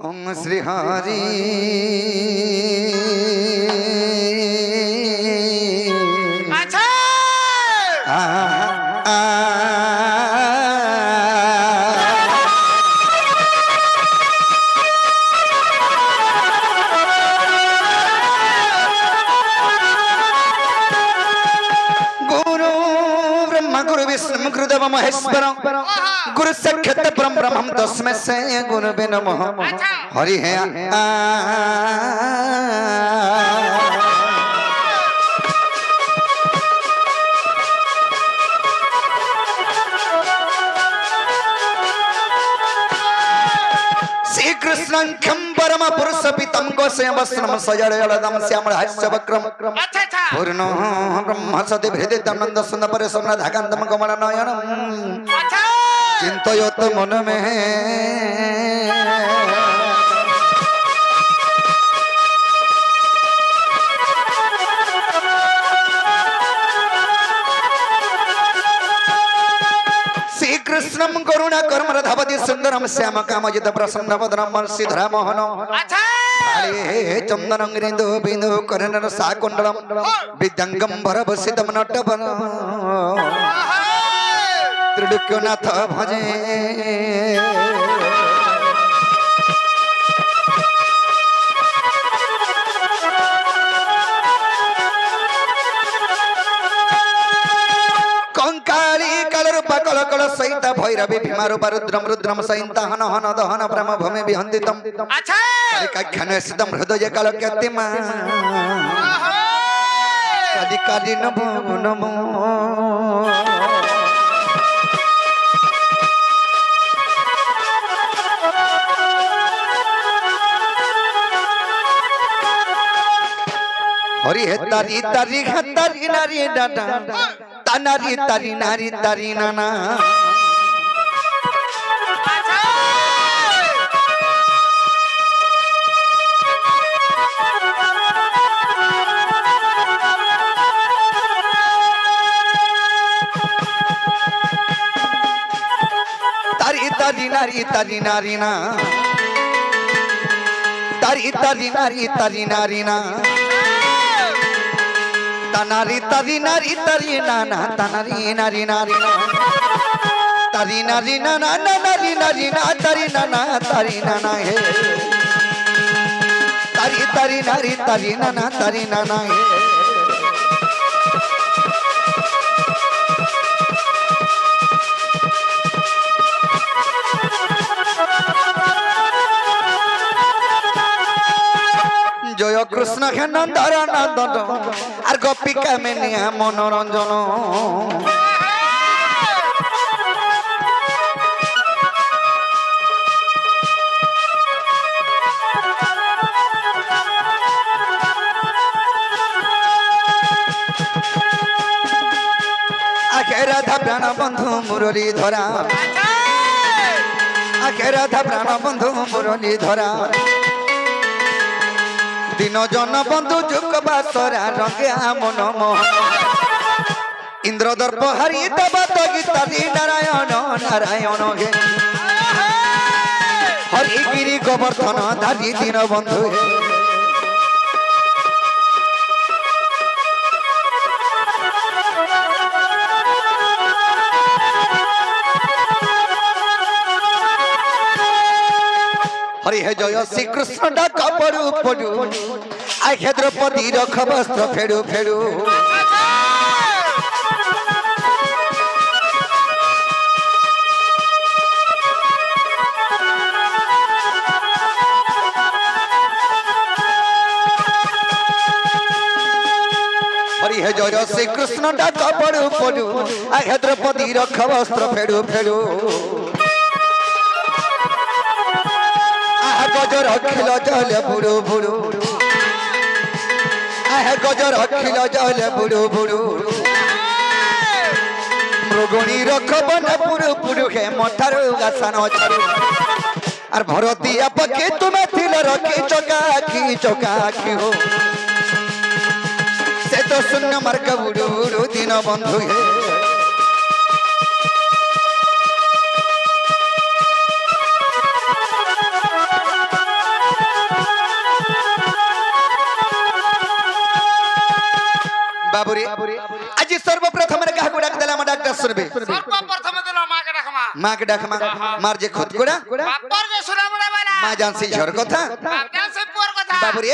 ओम श्री हरि अच्छा गुरु ब्रह्मा गुरु विष्णु गुरुदेव महेश्वर गुरु साक्षात परम ब्रह्म तस्मै श्री गुरुवे नमः हरि है श्री कृष्ण परम पुरुष पितम गोसे वस्त्रम सजड़दम श्यामल हास्य वक्रम अच्छा अच्छा पूर्ण ब्रह्म सति भेदितम नंद सुंदर परिसन्न धाकांतम कमल नयनम अच्छा चिंतयत मन में श्री कृष्णम करुणा कर्म रधावती सुंदरम श्याम कामजित प्रसन्न वदनम श्रीधरा मोहन अच्छा चंदन बिंदु बिंदु करण साकुंडलम विद्यंगम भरभसितम नटवन त्रिलोक्यनाथ भजे कंकाली कलरूप कल कल सहित भैरवी भीमारूप रुद्रम रुद्रम सहित हन हन दहन ब्रह्म भूमि विहंदितम अच्छा कक्षणस्थितम हृदय काल ख्यातिमा काली काली नमो नमो हरि हे तारी तारी तारी नारी डाटा तानारी तारी नारी तारी नाना तारी तारी नारी तारी नारी ना तारी तारी नारी तारी नारी ना तानारी तारी नारी तारी नाना तानारी नारी नारी ना तारी नारी नाना नारी नारी ना तारी नाना तारी नाना हे तारी तारी नारी तारी नाना तारी नाना हे जय कृष्ण हे नंदर नंदन और गोपिका में निया मनोरंजन आखे राधा प्राण बंधु मुरली धरा आखे राधा प्राण बंधु मुरली धरा दिन जन बंधु जुग बासरा रंगे मन मोहन इंद्रदर्प हरि देवत गीतादी नारायण नारायण हे हरि गिरी गोवर्धन धारी दीन बंधु हे हरि हे जय श्री कृष्ण डाक पड़ू पड़ू आखे द्रौपदी रख वस्त्र फेड़ू फेड़ू हरि हे जय श्री कृष्ण डाक पड़ू पड़ू आखे द्रौपदी रख वस्त्र फेड़ू फेड़ू गजर अखिल जल बुड़ू बुड़ू आहे गजर अखिल जल बुड़ू बुड़ू मृगुणी रखबन पुरु पुरु हे मठारु गासन छारु और भरतिया पके तुम थिल रखी चोका आखी हो से तो शून्य मार्ग बुड़ू बुड़ू दिन बंधु हे বাবুরে আজি সর্বপ্রথম রে কাহকু ডাক দিলাম ডাক্তার শুনবে সর্বপ্রথমে দিল মাকে ডাকমা মাকে ডাকমা মার যে খুদ কোড়া বাপর যে সুরামুড়া বালা মা জানছি ঝর কথা বাপ জানছে পুর কথা বাবুরে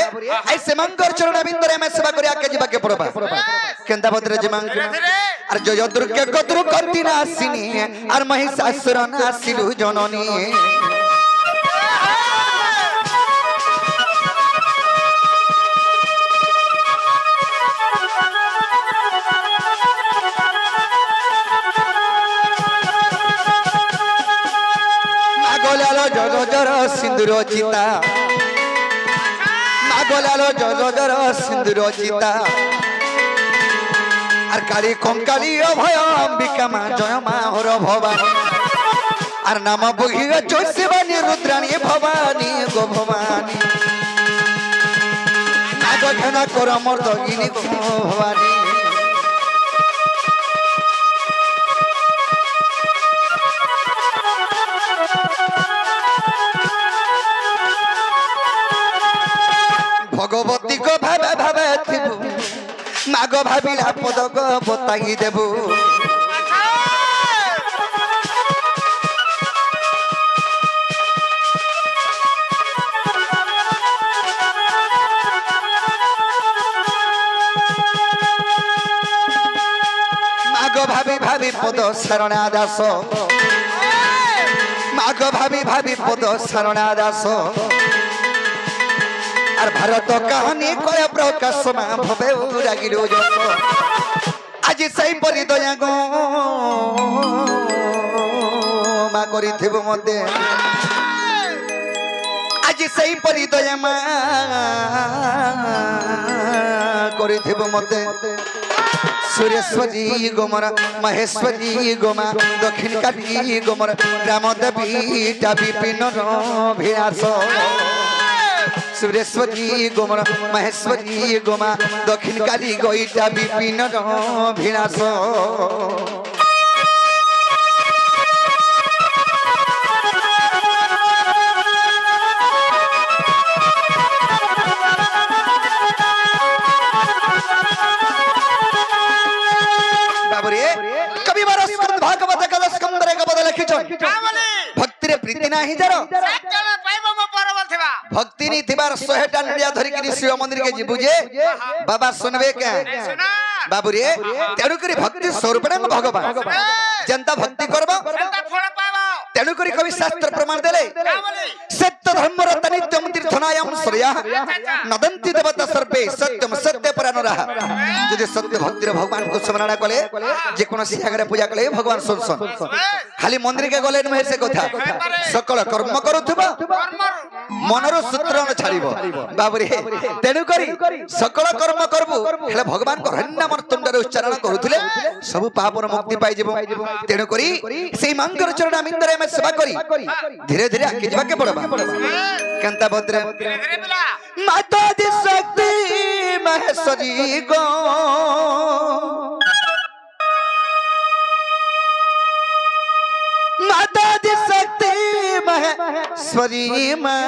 আইসে মঙ্গর চরণ বিন্দরে মে সেবা করে আকে জিবাকে পড়বা কেনতা বদরে যে মঙ্গ আর জয় দুর্গে কদ্রু কর্তি না আসিনি আর মহিষাসুর না আসিলু জননী মাগলালো জর সিন্দুর চিতা মাগলালো জর সিন্দুর চিতা আর কালী কঙ্কালী অভয় অম্বিকা মা জয় মা হর ভবানী আর নাম বহিয়া চৈশিবানী রুদ্রাণী ভবানী গো ভবানী নাগঘনা কর মর্দগিনী গো ভবানী ভগবতী গো ভাবে ভাবে থিবু মাগ ভাবিলা পদ গো বতাই দেবু মাগ ভাবি ভাবি পদ শরণা দাস মাগ ভাবি ভাবি পদ শরণা দাস আর ভারত কাহানি কয় প্রকাশ মা ভবে রাগিল যত আজি সেই পরি দয়া গো মা করিথিব মতে আজি সেই পরি দয়া মা করিথিব মতে সুরেশ্বরী গোমরা মহেশ্বরী গোমা দক্ষিণ কালী গোমরা রাম দেবীটা বিপিন ভিলাস সুরেশ্বরী গোমরা মহেশ্বরী গোমা দক্ষিণ কালী গইটা বিপিন ভিলাস বাবুরে কবি বরস্কন্দ ভাগবত কলস কন্দরে কবদ লিখিছন কামলি ভক্তিরে প্রীতি নাহি যার সজ্জনে পাইব মো পরবল থিবা ভক্তি নি থিবার 100টা নড়িয়া ধরি কি শিব মন্দির কে ଯିବୁ যে বাবা শুনবে কে শুনা বাবুরে তেণু করে ভক্তি স্বরূপণ ভগবান জনতা ভক্তি করব সন্তা ফল পাইব তেণু করে কবি শাস্ত্র প্রমাণ দেলে কামলি সত্য ধর্মর তনিত্যম তীর্থনায়ম শ্রেয়া নদন্তি দেবতা সর্বে সত্যম সত্য পরানরাহ যদি সত্য ভক্তির ভগবান কো স্মরণ কলে যে কোন জায়গায় পূজা কলে ভগবান শুনছন খালি মন্দির কে গলে নহে সে কথা সকল কর্ম করুথিবা কর্মর মনর সূত্র ন ছাড়িব বাবুরে তেণু করি সকল কর্ম করবু হেলে ভগবান কো হন্নাম তুণ্ডরে উচ্চারণ করুথিলে সব পাপর মুক্তি পাই যাব তেণু করি সেই মঙ্গল চরণ আমিন্দরে আমি সেবা করি ধীরে ধীরে আগে যাকে পড়বা কেনতা বদ্রে ধীরে ধীরে পিলা মাতা দি শক্তি মহেশ্বরী গো মাতা দি শক্তি মহেশ্বরী মা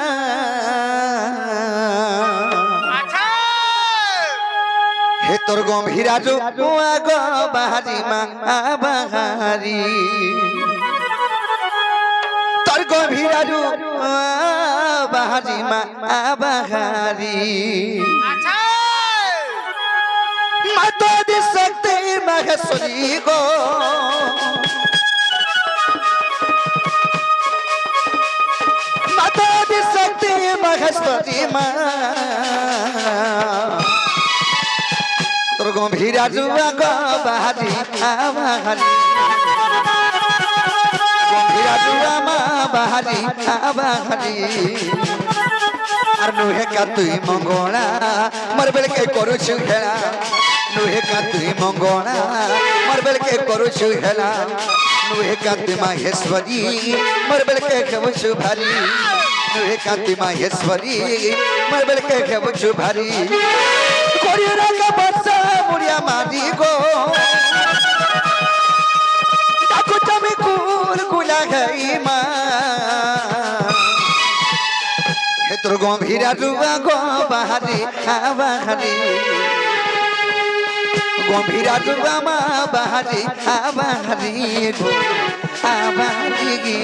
আচ্ছা হে তোর গম্ভীরা যো আগ বাহারি মা বাহারি তোর গম্ভীরা যো বাহারি মা বাহারি আচ্ছা মাতা দি শক্তি মহেশ্বরী গো মাতা দি শক্তি মহেশ্বরী মা তোর গম্ভীরা জুয়া গো বাহারি বাহারি গম্ভীরা জুয়া মা বাহারি বাহারি আর নুহে কা তুই মঙ্গলা মর বেলকে করুছু খেলা নুহে কা তুই মঙ্গলা মর বেলকে করুছু খেলা নুহে কা তুই মাহেশ্বরী মর বেলকে খেবছু ভারি নুহে কা তুই মাহেশ্বরী মর বেলকে খেবছু ভারি করি রাখা বর্ষা মুড়িয়া মারি গো ডাকু তুমি কুল কুলা গাই মা হে তোর গম্ভীরা ডুবা গো বাহারি বাহারি গম্ভীরা মা বাহারি আবাহারি গো আবাহারি গে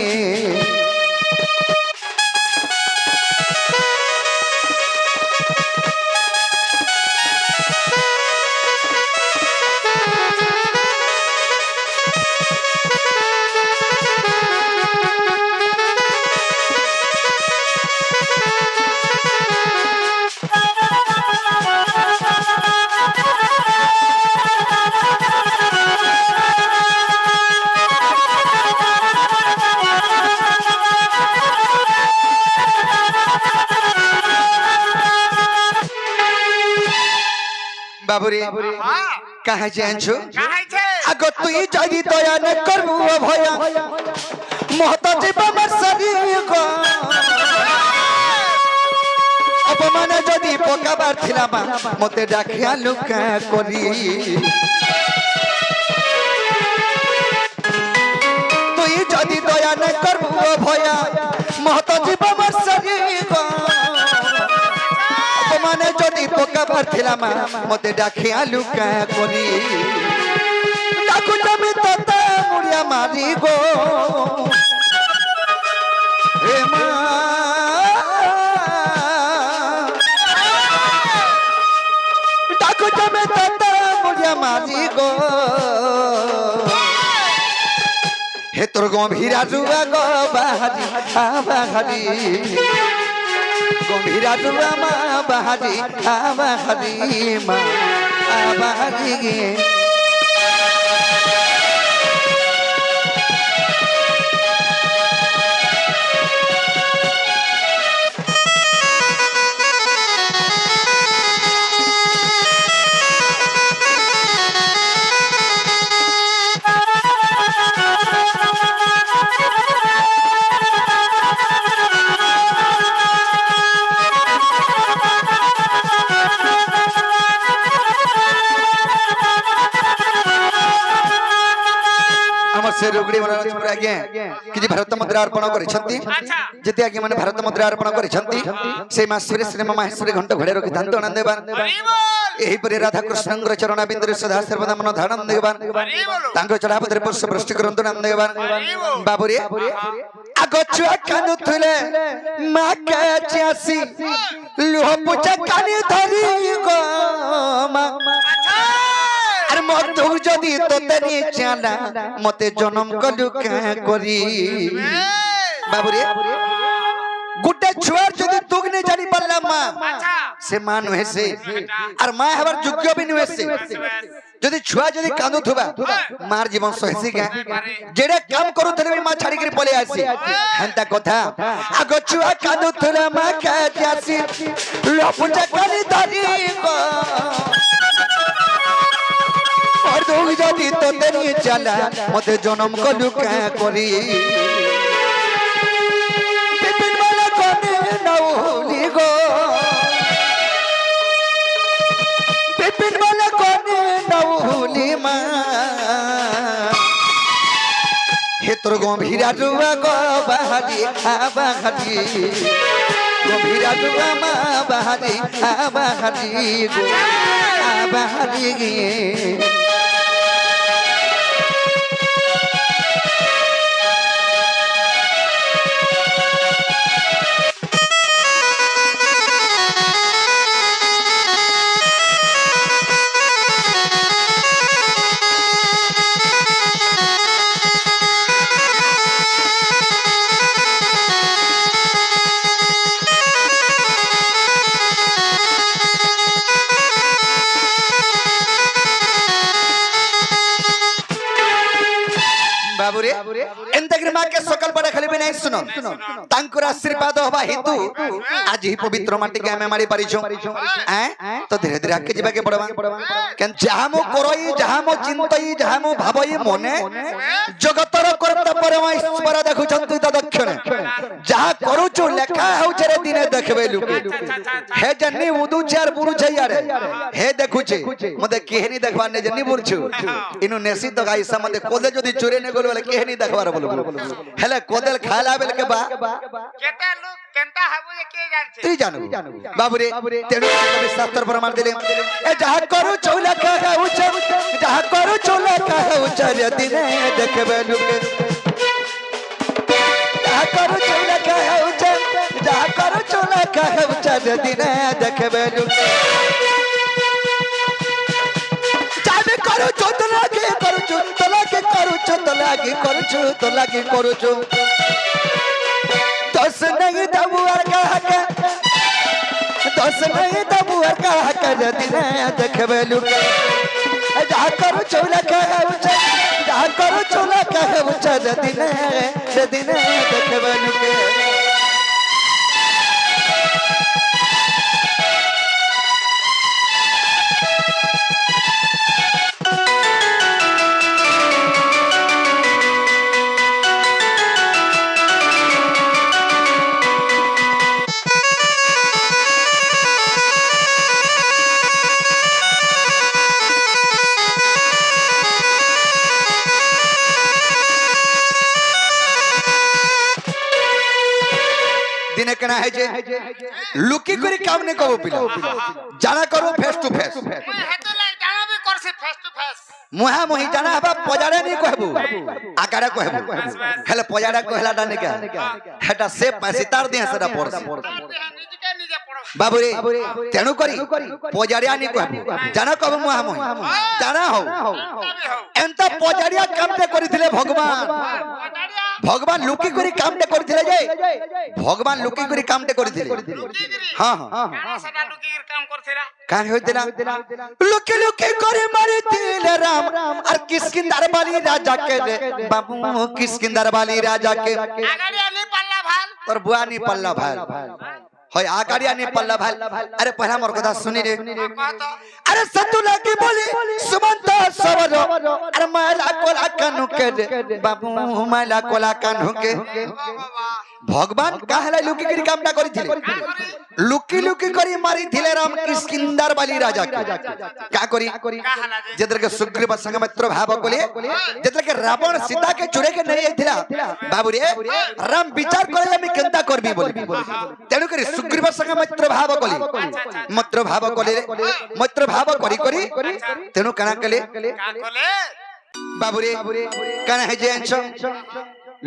বাবুরে হ্যাঁ কাহা জানছো কাহাইছে আগ তুই যদি দয়া ন করবু ভয়া মহত জীব মরসরি গো অপমান যদি পকাবার ছিলা মা মতে ডাকিয়া লুকা করি তুই যদি দয়া ন করবু ভয়া মহত জীব মরসরি গো অপমান যদি পকাবার ছিলা মা মতে ডাকিয়া লুকা করি ডাকু জমি তোতে মুড়িয়া মারি গো হে মা ডাকু জমি তোতে মুড়িয়া মারি গো হে তোর গম্ভীরা জুয়া গো বাহারি আবাহারি গম্ভীরা জুয়া মা বাহারি আবাহারি মা আবাহারি গে আমার সে রুগড়ি মনোরঞ্জন আজ্ঞা কিছু ভারত মুদ্রা অর্পণ করেছেন আচ্ছা যেতে আজ্ঞা মানে ভারত মুদ্রা অর্পণ করেছেন সেই মাসরে শ্রী মাহেশ্বরী ঘণ্ট ঘোড়ে রকি ধান্ত আনন্দ দেবান হরি বল এইপরি রাধা কৃষ্ণঙ্কর চরণ বিন্দুরে সদা সর্বদা মন ধারণ দেবান হরি বল তাঙ্ক চড়াপদরে পুষ্প বৃষ্টি করন্তু নাম দেবান বাবুরে আগ ছুয়া কানু থুলে মা কাছে আসি লুহ পুচা কানি ধরি গো মা আচ্ছা আর মধু যদি তোতে নিয়ে চালা মতে জনম কলু কা করি বাবুরে গুটে ছুয়ার যদি তুক নে জানি পারলা মা আচ্ছা সে মা নুহে সে আর মা হবার যোগ্য বি নুহে সে যদি ছুয়া যদি কাঁদু থুবা মার জীবন সহেসি গা যেড়ে কাম করুথলে বি মা ছাড়ি করে পলে আসি হেনতা কথা আগ ছুয়া কাঁদু থলে মা কাছে আসি লপুচা কানি ধরি গো আর দুগ যদি তোতে নিয়ে চালা মতে জনম কলু কা করি বিপিন বলে কোনে নাউলি গো বিপিন বলে কোনে নাউলি মা হে তোর গম্ভীরা জুয়া গো বাহারি আবাহারি গম্ভীরা জুয়া মা বাহারি আবাহারি গো আবাহারি গে বাবুরে এন্তগির মাকে সকাল পড়ে খালি বিনাই শুনো তাঙ্কুর আশীর্বাদ হবা হেতু আজ এই পবিত্র মাটিকে আমি মারি পারিছো হ্যাঁ তো ধীরে ধীরে আগে যাবাকে পড়বা কেন যাহামো করই যাহামো চিন্তই যাহামো ভাবই মনে জগতর কর্তা পরমেশ্বর দেখুছন্তু তা দক্ষিণে যাহা করুছো লেখা হউছে রে দিনে দেখবে লোকে হে জন্নি উদুছে আর বুড়ুছে ইয়ারে হে দেখুছে মতে কেহনি দেখবার নে জন্নি বুড়ছু ইনু নেসি তো গাইসা মতে কোদে যদি চুরে নে গলো বলে কেহনি দেখবার বলো হেলে কোদেল খালা বেল के बा কেতে লোক কেনটা হবু যে কে জানছে তুই জানবু বাবুরে তেণু কবি শাস্ত্র প্রমাণ দিলে এ যাহা করু চৌলা কাহা উচ্চ যাহা করু চৌলা কাহা উচ্চ রে দিনে দেখবে লোকে যাহা করু চৌলা কাহা উচ্চ যাহা করু চৌলা কাহা উচ্চ রে দিনে দেখবে লোকে যাবে করু চোতলাকে করু চোতলাকে করু চোতলাকে করু চোতলাকে করু দোষ नहीं दबू और कहा के दोष नहीं दबू और कहा के दिने देखबे लुके जा करू चौला कहे उच्च जा करू चौला कहे उच्च दिने देखबे लुके দিনে কেনা है जे লুকি করে কাম নে কব পিলা জানা করো ফেস টু ফেস মুই হেতলাই জানাবি করছি ফেস টু ফেস মুহা মুহি জানা হবা পজাড়ে নি কহবু আকারে কহবু হেলে পজাড়ে কহলা ডানে কে হেটা সে পাসি তার দিয়া সেটা পড়ছি নিজকে নিজে পড়ো বাবুরে তেণু করি পজাড়িয়া নি কহবু জানা কব মুহা মুহি জানা হও এন্তা পজাড়িয়া কামতে করিଥିଲେ ভগবান ভগবান লুকি করে কামতে করিଥିଲେ যে ভগবান লুকি করে কামতে করিଥିଲେ হ্যাঁ হ্যাঁ সেটা লুকির কাম করছিলা কান হইতিলা লুকি লুকি করে মারিছিলে রাম আর কিষ্কিন্ধার বালি রাজা কে রে বাবু কিষ্কিন্ধার বালি রাজা কে আগাড়িয়া নি পাল্লা ভাল তোর বুয়া নি পাল্লা ভাই হয় আগাড়িয়া নি পাল্লা ভাই আরে পহলা মোর কথা শুনি রে কত আরে সতুলা কি বলি সুমন্ত সবর আরে মালা কোলা কানু কে রে বাবু মালা কোলা কানু কে বাবা ভগবান কাহলা লুকি করে কামটা করিଥିଲେ লুকি লুকি করে মারিଥିଲେ রাম কিষ্কিন্ধার বালি রাজা কে কা করি কাহলা যে যেতরকে সুগ্রীব সংগমিত্র ভাব কলে যেতরকে রাবণ সীতা কে চুরে কে নেই আইଥିଲା বাবু রে রাম বিচার করে আমি কেনতা করবি বলি তেণু করে সুগ্রীব সংগমিত্র ভাব কলে মৈত্র ভাব কলে মৈত্র ভাব করি করি তেণু কানা কলে কা কলে বাবু রে কানা হে যে আনছ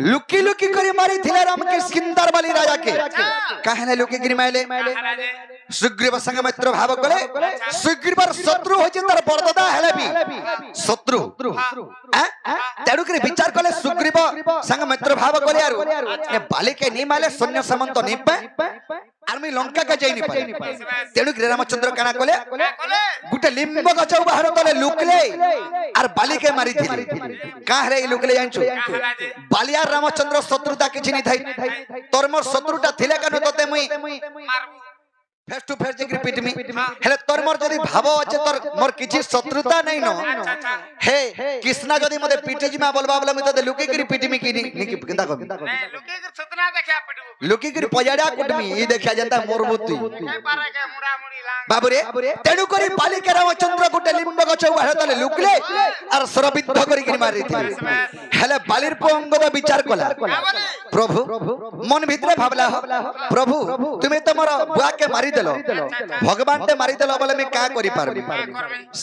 লুকি লুকি করে মারিছিলে রাম কিষ্কিন্ধার বালি রাজা কে কাহলে লুকি করে মাইলে কাহলা যে সুগ্রীব সংগমিত্র ভাব কলে সুগ্রীবর শত্রু হইছে তার বরদাদা হেলেবি শত্রু তেণু করে বিচার কলে সুগ্রীব সংগমিত্র ভাব কলে আর বালিকে নি মাইলে সৈন্য সামন্ত নিপে আর আমি লঙ্কা কে যাইনি পাই তেণু করে রামচন্দ্র কানা কলে কলে গুটে লিম্ব গছ বাহার তলে লুকলে আর বালিকে মারিଥିଲେ কাহরে এই লুকলে জানছো কাহলা যে বালিয়ার রামচন্দ্র শত্রুতা কিছু নি থাই তোর মোর শত্রুটা থিলে কেন তোতে মুই মারবু फेस टू फेस जिग्री पिटमी हेले तोर मोर जदी भाव আছে তোর মোর কিছু শত্রুতা নাই ন হে কৃষ্ণা যদি মতে পিটি জিমা বলবা বলে আমি তো লুকি করি পিটমি কি নি কি কেনতা কবি নে লুকির সুতনা দেখিয়া পিটবু লুকি করি পজাড়া কুটমি ই দেখিয়া জানতা মোর বুদ্ধি কে পারে কে মুড়া মুড়ি লাং বাবুরে তেণু করি বালিকা রামচন্দ্র গুটে লিম্ব গছ বাহে তলে লুকলে আর সরবিদ্ধ করি কি মারিଥିଲେ হেলে বালির পঙ্গদ বিচার কলা প্রভু মন ভিতরে ভাবলা প্রভু তুমি তোমার বুয়াকে মারি দেলো ভগবান তে মারি দেলো বলে আমি কা করি পারবি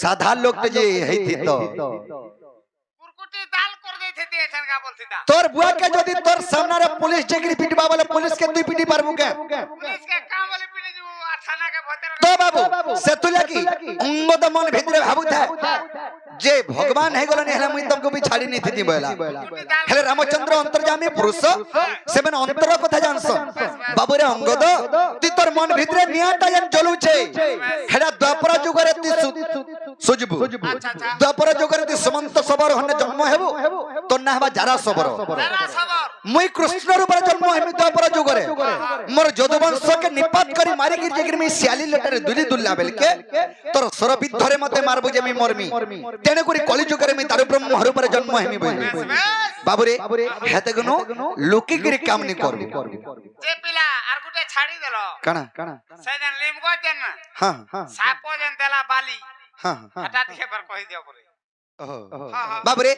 সাধারণ লোক যে হেইতি তো কুরকুটি দাল কর দেইতে দিয়েছেন গা বলছি দা তোর বুয়াকে যদি তোর সামনে পুলিশ জিগরি পিটবা বলে পুলিশ কে তুই পিটি পারবু কে পুলিশ কে কাম বলে পিটি দিব আর থানা কে ভেতরে তো বাবু সে তুই কি অঙ্গদ মন ভিতরে ভাবুথা যে ভগবান হে গলনি হেলা মুই তমকো বি ছাড়ি নি থিতি বলা হেলে রামচন্দ্র অন্তর্যামী পুরুষ সেবেন অন্তর কথা জানছ বাবুরে অঙ্গদ তুই তোর মন ভিতরে নিয়াটা যেন জ্বলুছে হেডা দ্বাপর যুগরে তুই সুজবু দ্বাপর যুগরে তুই সমন্ত সবর হনে জন্ম হেবু তোর না হবা যারা সবর যারা সবর মুই কৃষ্ণ রূপে জন্ম হেমি দ্বাপর যুগরে মোর যদুবংশকে নিপাত করি মারি গির যেগির মি শিয়ালি লটারে দুলি দুল্লা বেলকে তোর সরবিদ্ধরে মতে মারবু যে আমি মরমি তেনে করি কলি যুগরে মি তারু ব্রহ্ম রূপে জন্ম হেমি বলি বাবুরে হেতে গনো লোকে গিরি কাম নি করবি যে পিলা আর গুটে ছাড়ি দেল কানা সেদিন লিম গজেন না হ্যাঁ হ্যাঁ সাপ যেন দেলা বালি হ্যাঁ এটা দেখে পর কই দিও পরে बाबरे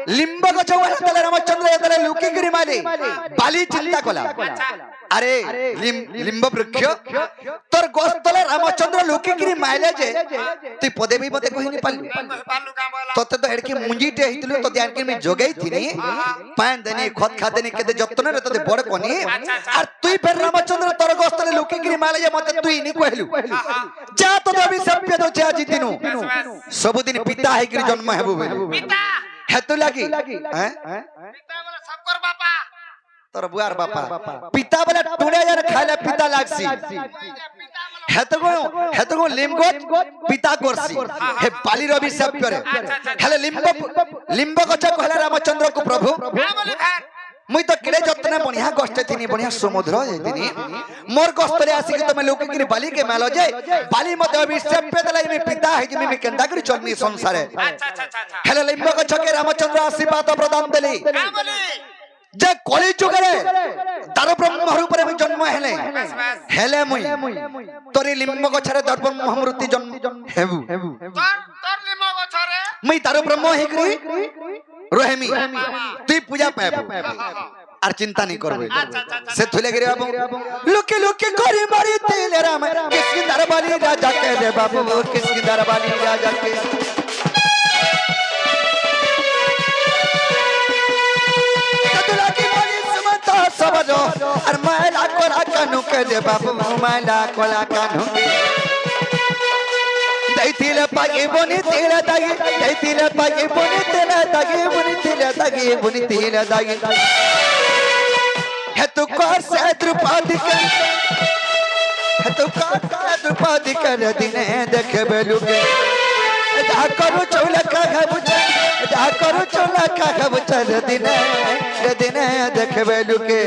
लिंब गछ तले रामचंद्र तले लुकी गिरी माली बाली चिंता कला अरे लिंब वृक्ष तोर गछ तले रामचंद्र लुकी गिरी माइले जे तू पदे भी मते कहि नि पालु तते तो हेडकी मुंजीटे हितलु तो ध्यान के मी जोगई थिनी पान देनी खत खा देनी केते जत्तन रे तते बड़ कोनी और तू फिर रामचंद्र तोर गछ तले लुकी गिरी माइले जे मते तू नी कहलु जा तो अभी सभ्य दो छे आज दिनु सब दिन पिता है गिरी जन्म हेबु पिता हेतु लागी हैं पिता बोले सबकर बापा तोर बुआर बापा पिता बोले टुडे जन खाले पिता लागसी हेतु लिंब पिता करसी हे पाली रवि सभ्य रे हेले लिंब गछ कहला रामचंद्र को प्रभु बोले भाई मुई तो केड़े जतने बढ़िया गछते थिनी बढ़िया समुद्र जतिनी मोर गछतरे आसी के तमे लोक के बाली के मेलो जे बाली मते अभिषेक पे दलाई में पिता है जे में केंदा करी चलनी संसारे अच्छा हेले लिंब गछ के रामचंद्र आशीर्वाद प्रदान देली बोले जे कली जुगरे दारू ब्रह्म रूप रे जन्म हेले हेले मुई तोरी लिंब गछरे दारू ब्रह्म मृत्यु जन्म हेबु तोर लिमो गछरे मुई दारू ब्रह्म हेकरी रोहेमी तू पूजा पाबु আর চিন্তা নি করবে সে থুলে গিরে বাবু লুকে লুকে করে মারি তেলে রাম কিসকি দরবারি রাজা কে রে বাবু কিসকি দরবারি রাজা কে কতলা কি মারি সমতা সবজো আর মালা কোলা কানু কে রে বাবু মালা কোলা কানু কে दैथिले पागे बने तेरा दागे दैथिले पागे बने तेरा दागे बने तेरा दागे बने तेरा दागे है तो कर से द्रुपदी कर दिने देखे बेलुगे जा करो चौला का खबुचर दिने देखे बेलुगे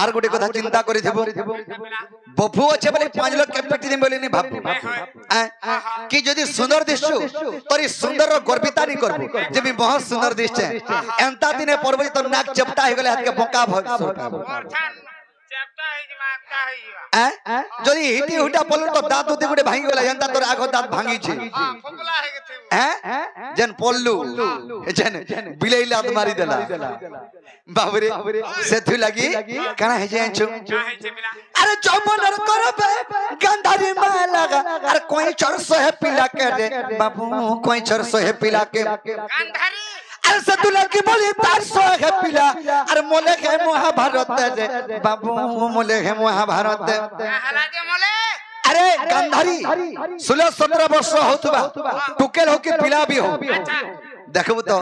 आर गोटे कथा चिंता करि देबो बफु अच्छे बोले 5 लाख कैपिटी दे बोले नि भाबू कि जदी सुंदर दिसछु तोरी सुंदर रो गर्विता नि करबो जे मी बहुत सुंदर दिसछे एंता दिने परबो तो नाक चपटा हो गेले हाथ के बोका भ चपटा है जे माता है जदी हिटी हुटा पलु तो दांत उते गुटे भांगी गेला एंता तोर आगो दांत भांगी छे फुगला है के जन पल्लू जन बिलेई लात मारी देला बाबरे सेथु लगी कना है जे छु अरे जौबनर करबे गंधारी माला अरे कोई 400 है पिला के रे बाबू कोई 400 है पिला के गंधारी अरे सेथु लगी बोली 400 है पिला अरे मोले है महाभारत रे बाबू मोले है महाभारत हला जे मोले अरे गंधारी 16-17 वर्ष होतबा टुकेल हो के पिला भी हो देखबो तो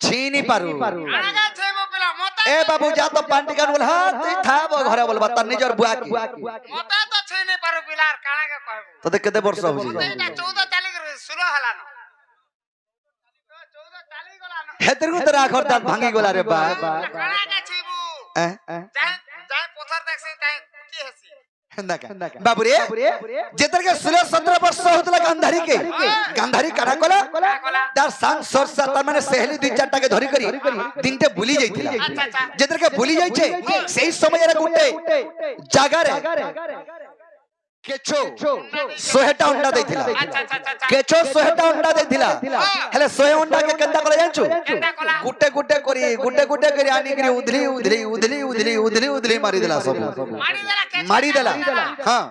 छीनी पारू आगा छे वो पिला मोता ए बाबू जा तो पांटी का बोल हां थाबो घरे बोलबा त निजर बुआ की मोता तो छे नहीं पारू पिला काना के कहबो तो केते वर्ष हो जी 14 ताली के सुनो हला न 14 ताली गला न हेतर को तोरा आखर दांत भांगी गेला रे बा काना के छेबू जाय पत्थर देख से ताई की हसी बाबू रे जेतर के 16-17 वर्ष होतला गांधारी के गांधारी काढा कोला तार सांग सरसा त माने सहेली 2-4 टा के धरि करी दिनते भूली जाइथिला जेतर के भूली जाई छे सेही समय रे गुटे जागा रे केचो 100टा अंडा देथिला केचो 100टा अंडा देथिला हेले 100 अंडा के केंदा कोला जानछु गुटे करी आनी करी उधली मारी देला सब मारी देला हां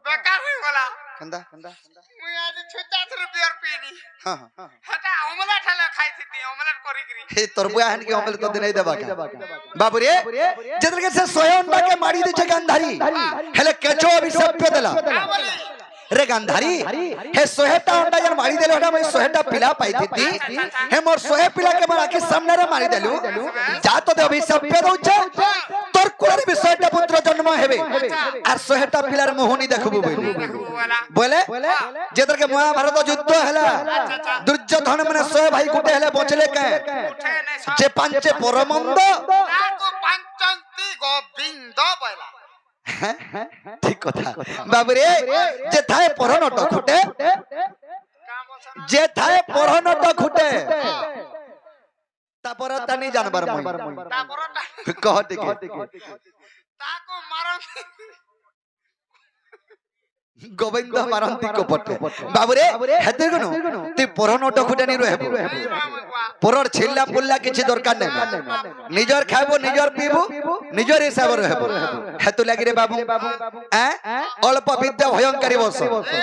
बेकार हो गला कंदा मुई आज 50 रुपया पीनी हां हटा ऑमलेट हला खाई थी ऑमलेट करी करी हे तोरबुआ हन के ऑमलेट तो नहीं देबा का बाबू रे जेतर के से 100 अंडा के मारी दे छे गंधारी हेले केचो अभी सब पे देला रे गंधारी हे 100टा अंडा जन मारी देलो हटा मैं 100टा पिला पाई थी हे मोर 100 पिला के मार आके सामने रे मारी देलु जा तो दे अभी सब पे दउ छे तोर कुरे भी 100टा पुत्र जन्म জন্ম হেবে আর 100টা পিলার মোহনী দেখবু বলে বলে যেদেরকে মহাভারত যুদ্ধ হেলা দুর্যোধন মানে 100 ভাই গুটে হেলে বচলে কে যে পাঞ্চে পরমন্দ তাকো পাঞ্চন্তি গোবিন্দ বলা ঠিক কথা বাবুরে যে থায় পরনট খুটে যে থায় পরনট খুটে তারপর তানি জানবার মই তারপরটা কহ টিকে তাকো মারন গোবিন্দ মারন্তি কপটে বাবুরে হেতে গুণ তুই পরনট খুটে নি রহেব পরর ছিল্লা পুল্লা কিছু দরকার নেই নিজর খাইব নিজর পিব নিজর হিসাব রহেব হেতু লাগি রে বাবু অল্প বিদ্যা ভয়ঙ্করী বস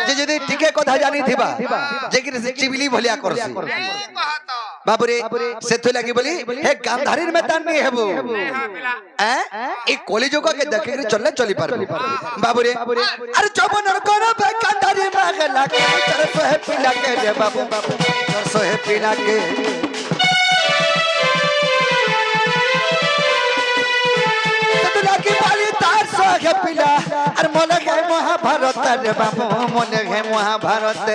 যে যদি টিকে কথা জানি থিবা যে কি চিবিলি ভলিয়া করছি এই কহত বাবুরে সেতু লাগি বলি হে গান্ধারীর মেতান নি হেব এই কলিযুগকে দেখে চললে চলি পারবে বাবুরে আরে যৌবনের কোন গান্ধারী মাগে লাগে চরসো হে পিলাকে রে বাবু চরসো হে পিলাকে সেতু লাগি বলি তার সহে পিলা আর মনে হে মহাভারত রে বাবু মনে হে মহাভারত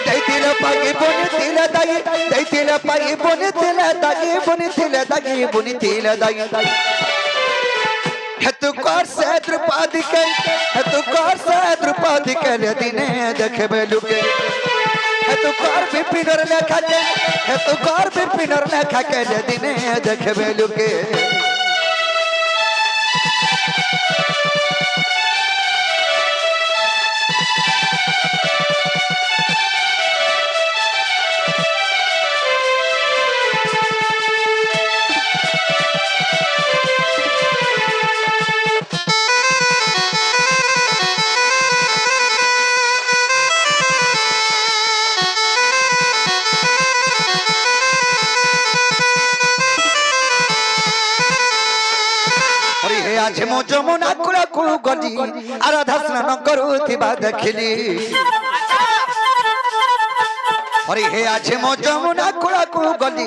दैतिले पागी बुनी तिले दागी दैतिले पागी बुनी तिले दागी बुनी तिले दागी बुनी तिले दागी हेतु कर से द्रौपदी के हेतु कर से द्रौपदी के दिने देखबे लुके हेतु कर विपिनर लेखा के हेतु कर विपिनर लेखा के दिने देखबे लुके आज मो जमुना कुला कुल गली आराधा स्नान करुथिबा देखिली अरे हे आज मो जमुना कुला कुल गली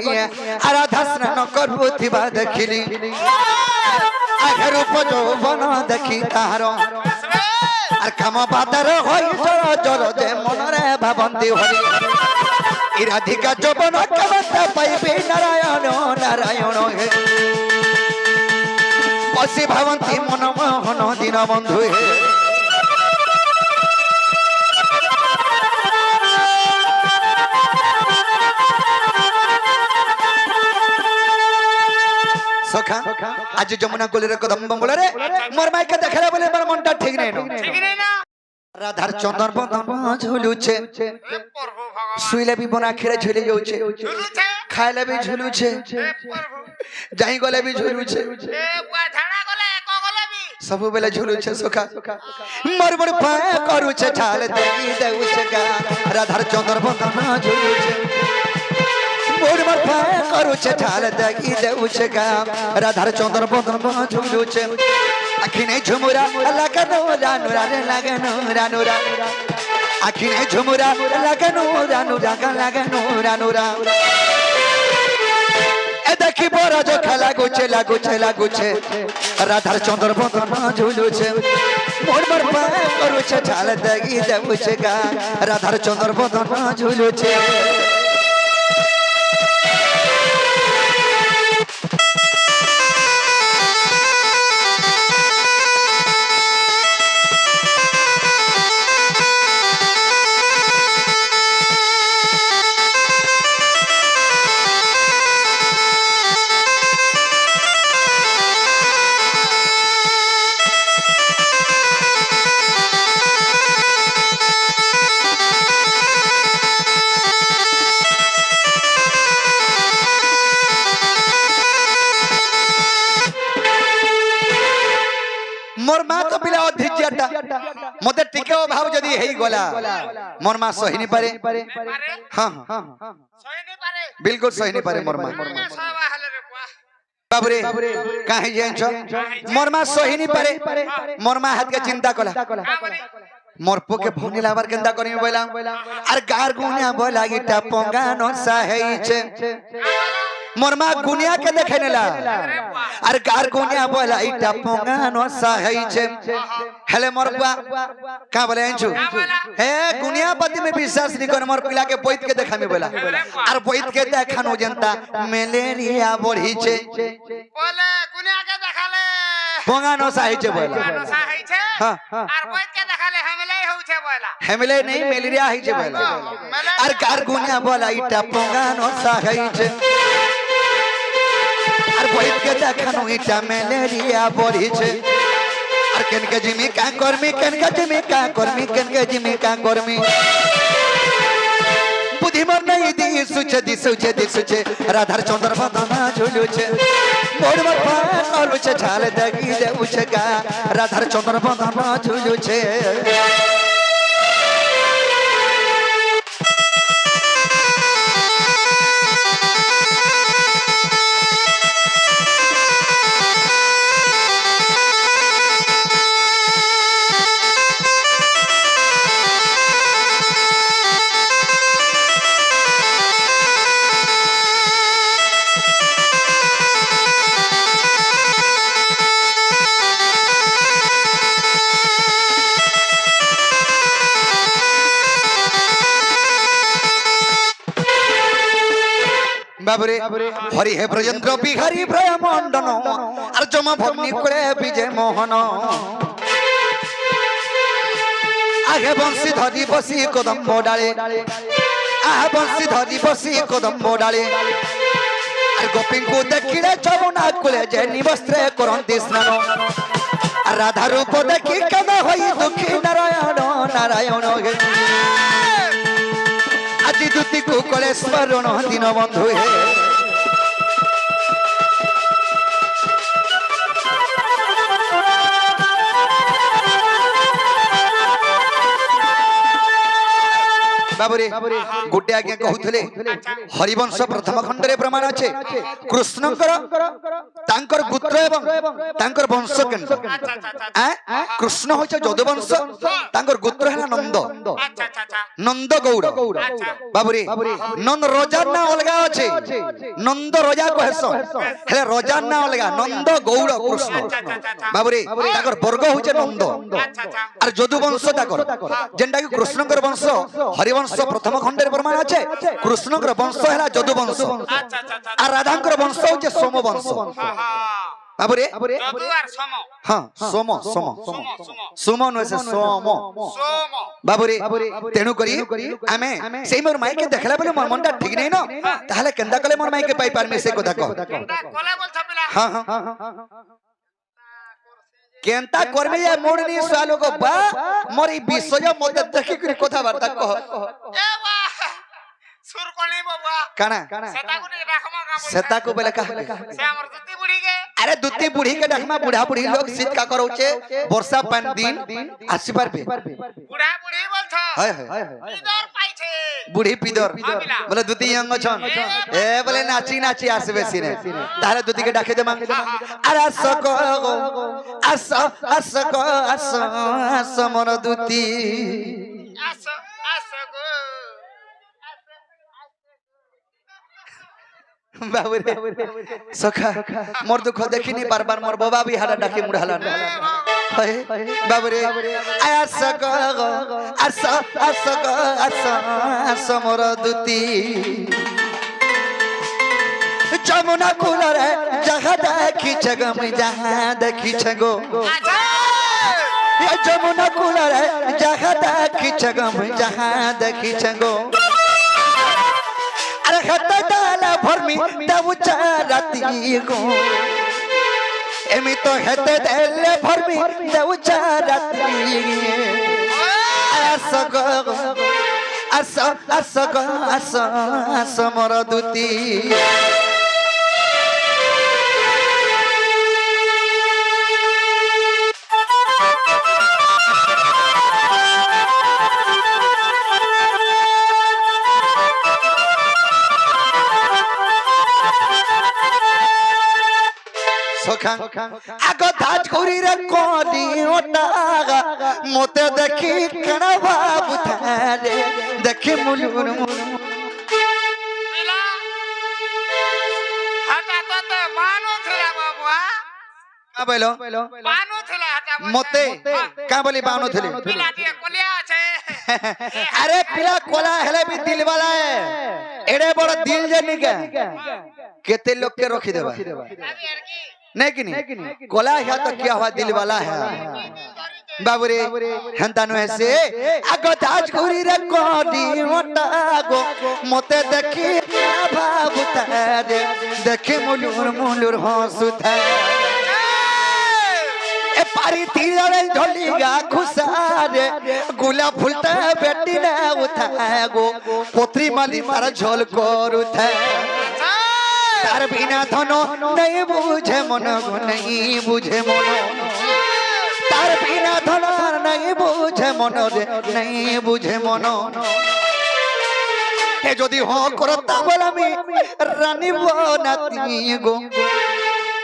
आराधा स्नान करुथिबा देखिली आगे रूप यौवन देखी ताहार आर काम बादर होई जर जर जे मनरे भाबंती हरि ई राधिका यौवन कमते पाइबे नारायण नारायण हे असी भावंती मन मोहन दिन बंधु सखा आज जमुना कोलेर कदम बंगला रे मोर माइके देखला बोले मोर मनटा ठीक नहीं ঠিক নেই না राधार चंदन बंधन झुलुछे प्रभु भगवान सुइले भी बना खेरे झुले जाउछे ঝুলুছে खाइले भी झुलुछे प्रभु जाई गले भी झुलुछे এ বুয়া ঝাড়া গলে এক গলে বি सब बेले झुलुछे सखा मोर मोर पाए करूछे छाल देई देउछे गा राधार चंदन बंधन झुलुछे मोर मोर पाए करूछे छाल देई देउछे गा राधार चंदन बंधन झुलुछे आखि नहीं झुमुरा लगनो रानुरा रे लगनो रानुरा आखि नहीं झुमुरा लगनो रानुरा का लगनो रानुरा ए देखी बड़ा जो खेला गुछे लागुछे लागुछे राधार चंद्र बंधन झुलुछे मोर मोर पाए करूछे छाल देगी देउछे गा राधार चंद्र बंधन झुलुछे मोर मां तो बिला अधिज्यता मते टिके भाव जदी हेई गला मोर मां सही नहीं पारे পারে हां हां সই নি পারে बिल्कुल सही नहीं पारे मोर मां মা সবা হলে রে বুয়া बाबरे काहे जेंछ मोर मां सही नहीं पारे मोर मां हाथ के चिंता कला मोर पोके भोनी लावर केंदा करी बोला अर गार गुनिया बोला गिटा पोंगा नो साहेइछे मोर माँ गुनिया के देखे नेला আর গার গুনিয়া বলা এটা পঙ্গানো সাহাইছে হেলে মোর বুয়া কা বলে আইছু হে গুনিয়া পতি মে বিশ্বাস নি করে মোর পিলা কে বইত के দেখামি বলা আর বইত के দেখানো জনতা ম্যালেরিয়া বড়িছে বলে গুনিয়া কে দেখালে পঙ্গানো সাহাইছে বলা সাহাইছে হ্যাঁ আর বইত কে দেখালে হেমলাই হউছে বলা হেমলে নেই ম্যালেরিয়া হইছে বলা আর গার গুনিয়া বলা এটা পঙ্গানো সাহাইছে আর বইত के দেখানো এটা ম্যালেরিয়া বড়িছে আর কেনকে জিমি কা করমি কেনকে জিমি কা করমি কেনকে জিমি কা করমি বুদ্ধিমান নাই দিসুছে রাধার চন্দ্র বদনা ঝুলুছে মোর বাবা করুছে ঝাল দাগি দেউছে গা রাধার চন্দ্র বদনা ঝুলুছে বাবরে হরি হে ব্রজেন্দ্র বিহারী ব্রহ্মণ্ডন আর জমা ভগ্নি করে বিজয় মোহন আগে বংশী ধরি বসি কদম্ব ডালে আহ বংশী ধরি বসি কদম্ব ডালে আর গোপীଙ୍କୁ ଦେଖିଲେ যমুনা কূলে যে নিবস্ত্রে করন্তি স্নান আর রাধা রূপ দেখি কেন হই দুঃখী নারায়ণ নারায়ণ হে আজি দুতি কো কলে স্মরণ দিন বন্ধু হে बाबुरे गुटे आज्ञा कहूले हरिवंश प्रथम खंडरे प्रमाण अच्छे कृष्णकर तांकर पुत्र एवं तांकर वंश केंद्र कृष्ण होइछ यदुवंश तांकर गोत्र है नंद नंद गौड़ बाबुरे नंद रोजा ना अलगा अच्छे नंद रोजा कहस हेले रोजा ना अलगा नंद गौड़ कृष्ण बाबुरे तांकर वर्ग होइछ नंद और यदुवंश ताकर जेंटा कि कृष्णकर वंश हरिवंश प्रथम खंडर प्रमाण अच्छे कृष्णकर वंश है यदुवंश और राधांकर वंश होचे सोम वंश बाबुरे हाँ सोम सोम सोम नुहे से सोम बाबुरे तेणु करी आमे सेही मोर माई के देखला बेले मोर मनटा ठीक नहीं न ताहले केंदा कले मोर माई के पाई पारमे से कथा कह हाँ हाँ केंता करमे या मोड़नी सालो को बा मोर ई विषय मते देखि करी कथा वार्ता कह ए वाह सुर कोनी बाबा काना सेता को राखमा का सेता को बेले का से हमर दुती बुढ़ी के अरे दुती बुढ़ी के डखमा बुढ़ा बुढ़ी लोग शीत का करोचे वर्षा पान दिन आसी पारबे बुढ़ा बुढ़ी बोलथ हाय हाय इधर पाइछे बुढ़ी पिदर बोले दुती यंग छन ए बोले नाची नाची आसबे सिने तारे दुती के डाके देमा अरे सको आस आस को आस मोर दुती आस आस गो बाबुरे सखा मोर दुख देखिनी बार बार मोर बाबा भी हाड़ा डाके मुढ़ाला बाबुरे आस को आस आस को आस मोर दुती जमुना कूल रे जहाँ देखी छगो मैं जहाँ देखी छगो जमुना कूल रे जहाँ देखी छगो मैं जहाँ देखी छगो अरे खत डाला भरमी तब चारती गो एमी तो हेते देले भरमी तब चारती आस गो आस आस गो आस आस मोर दुती आगो धाज खुरी रे कोनी ओटागा मोते देखी कणा बाबू थारे देखी मुलुन बोलो बानो थेला हटा मते का बोली बानो थेले पिला दिए कोलिया छे अरे पिला कोला हेले भी दिल वाला है एड़े बड़ दिल जे निके केते लोग के रखी देबा अभी अरकी नहीं कि नहीं कोला है तो क्या हुआ दिल वाला है बाबूरे हंता नु ऐसे आगो ताज गुरी रे कोडी ओटागो मते देखी भाबुता रे देखे मुलुर मुलुर हंसुता ए पारी तीरे ढोलीगा खुसारे गुलाब फुलता बेटी ना उठागो पोत्री माली तारा झोल करुता तार बिना धनो नहीं बुझे मन गो नहीं बुझे मन तार बिना धनो नहीं बुझे मन रे नहीं बुझे मन हे जदि हाँ करता बोलामी रानी बनाती गो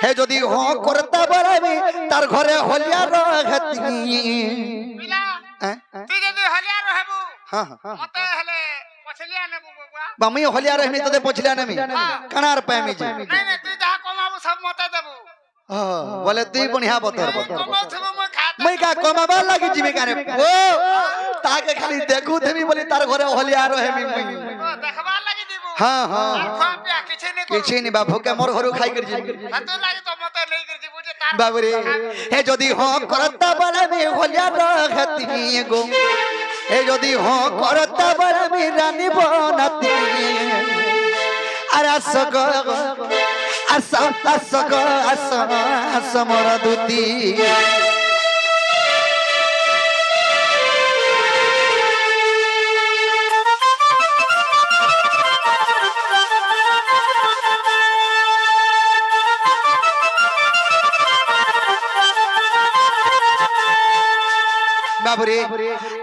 हे जदि हाँ करता बोलामी तार घरे होलिया रहती पिला तू जदी हलिया रहबू हाँ मते हले पछलिया नेबू बबुआ बामी होलिया रहनी तो दे पछलिया नमी कनार पैमी जी नहीं नहीं तू जहा कमाबू सब मते देबू बोले तू बढ़िया बतर कमाऊ थबू मैं खाता मैं का कमाबा लगी जीवे काने ओ ताके खाली देखू थेमी बोली तार घरे होलिया रहे मी देखबा लगी देबू हां हां खा पिया किछे नहीं किछि नि बाबू के मोर घरु खाई कर जी हतो लागे तो मते नहीं कर जी बुझे तार बाबू रे हे जदी हां करता बला मी होलिया रहती गो हे जदी हां करता बला मी रानी बनती अरे सग असमर दूती बाबूरे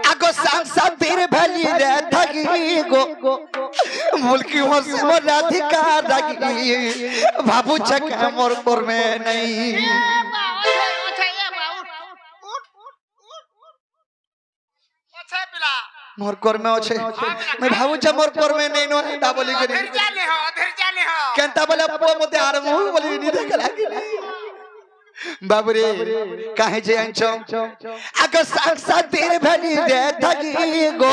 आगो सांसा बीर भली रे थगी गो मुल्की हो से मोर राधिका रागी बाबू छक मोर कोर में नहीं मोर कोर में ओछे मैं बाबू छ मोर कोर में नहीं नो ता बोली करी केनता बोले पो मते आर मुंह बोली नी देख लागी बाबूरे काहे जे अंचो आगो सांसा बीर भली रे थगी गो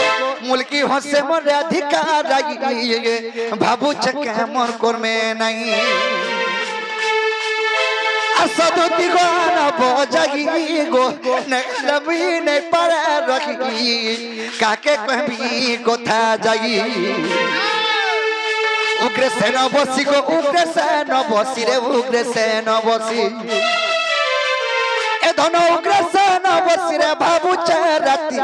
मुल्की हो से मोर राधिका रागी बाबू छक मोर कोर में नहीं असदुती गाना बजागी गो नबी ने पर रखी काके कहबी कोथा जागी उग्र सेन बसी गो उग्र सेन बसी रे उग्र सेन बसी ए धन उग्र सेन बसी रे बाबू चराती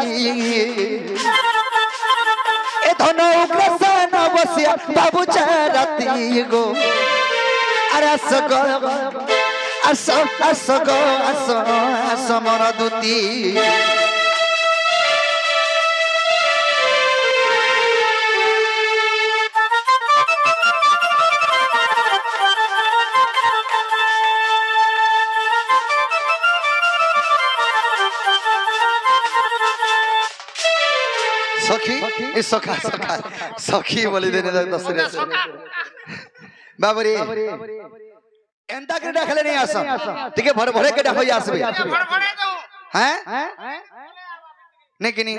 ए धन उग्र सेन बसी बाबू चराती गो अरे सगो असमर दूती सखी सखा सखा सखी बोली देने दसरे बाबरे एंता के डाखले नहीं आसा ठीक है भर भरे के डाखई आसबे हैं नेकिनी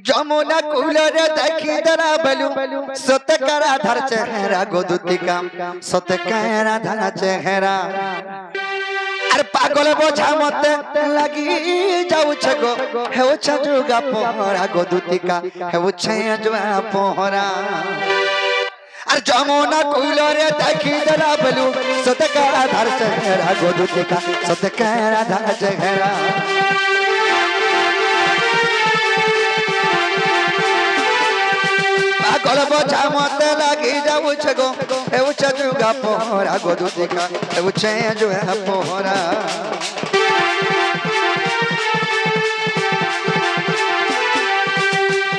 जमुना कुलर देखी दरा बलु सतकरा धर चेहरा गोदुतिका सतकरा धर चेहरा अरे पागल बोझा मत लगी जाऊ छगो हे छजुगा पोहरा गोदुतिका हे छजुगा पोहरा अरे जमुना कुलरे देखी दरा बलु सतकरा धर चेहरा गोदुतिका सतकरा धर चेहरा पागल बोझा मत लगी जाऊ छगो हे छजुगा पोहरा गोदुतिका हे छजुगा पोहरा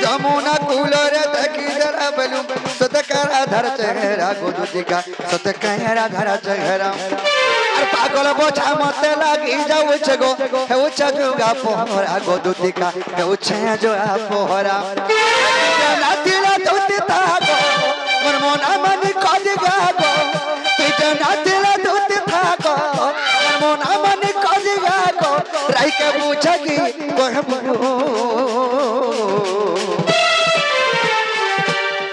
जमुना कुलरे देखी दरा बलु सतकरा धर चेहरा गोदुतिका सतकरा धर चेहरा अरे पागल बोझा मत लगी जाऊ छगो हे छजुगा पोहरा गोदुतिका हे छजुगा पोहरा नातिला दूती थागो मोर मोना मनी कद गागो तुझे नातिला दूती थागो मोर মন মানে কজিয়া গো রাইকে বুঝাকি কহবু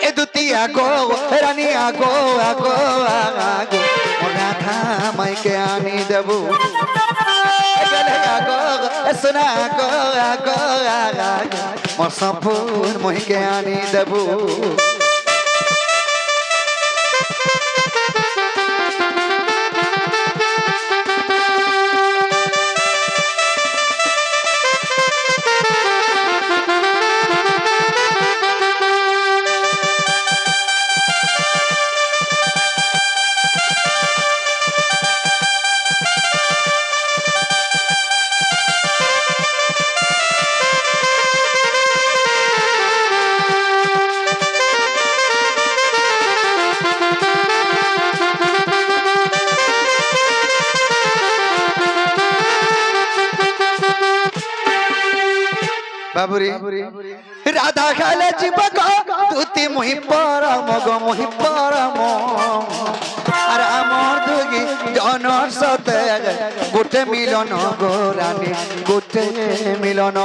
এ দুতিয়া গো রানী আগো আগো আগো রাধা মাইকে আনি দেবু গলে আগো সোনা আগো আগো আগো মোর সপুর মহিকে আনি দেবু বাবুরি রাধা খেলে জীবক তুতি মুহি পরম গো মুহি পরম আর আমার দুগি জনর সতে গোটে মিলন গো রানী গোটে মিলন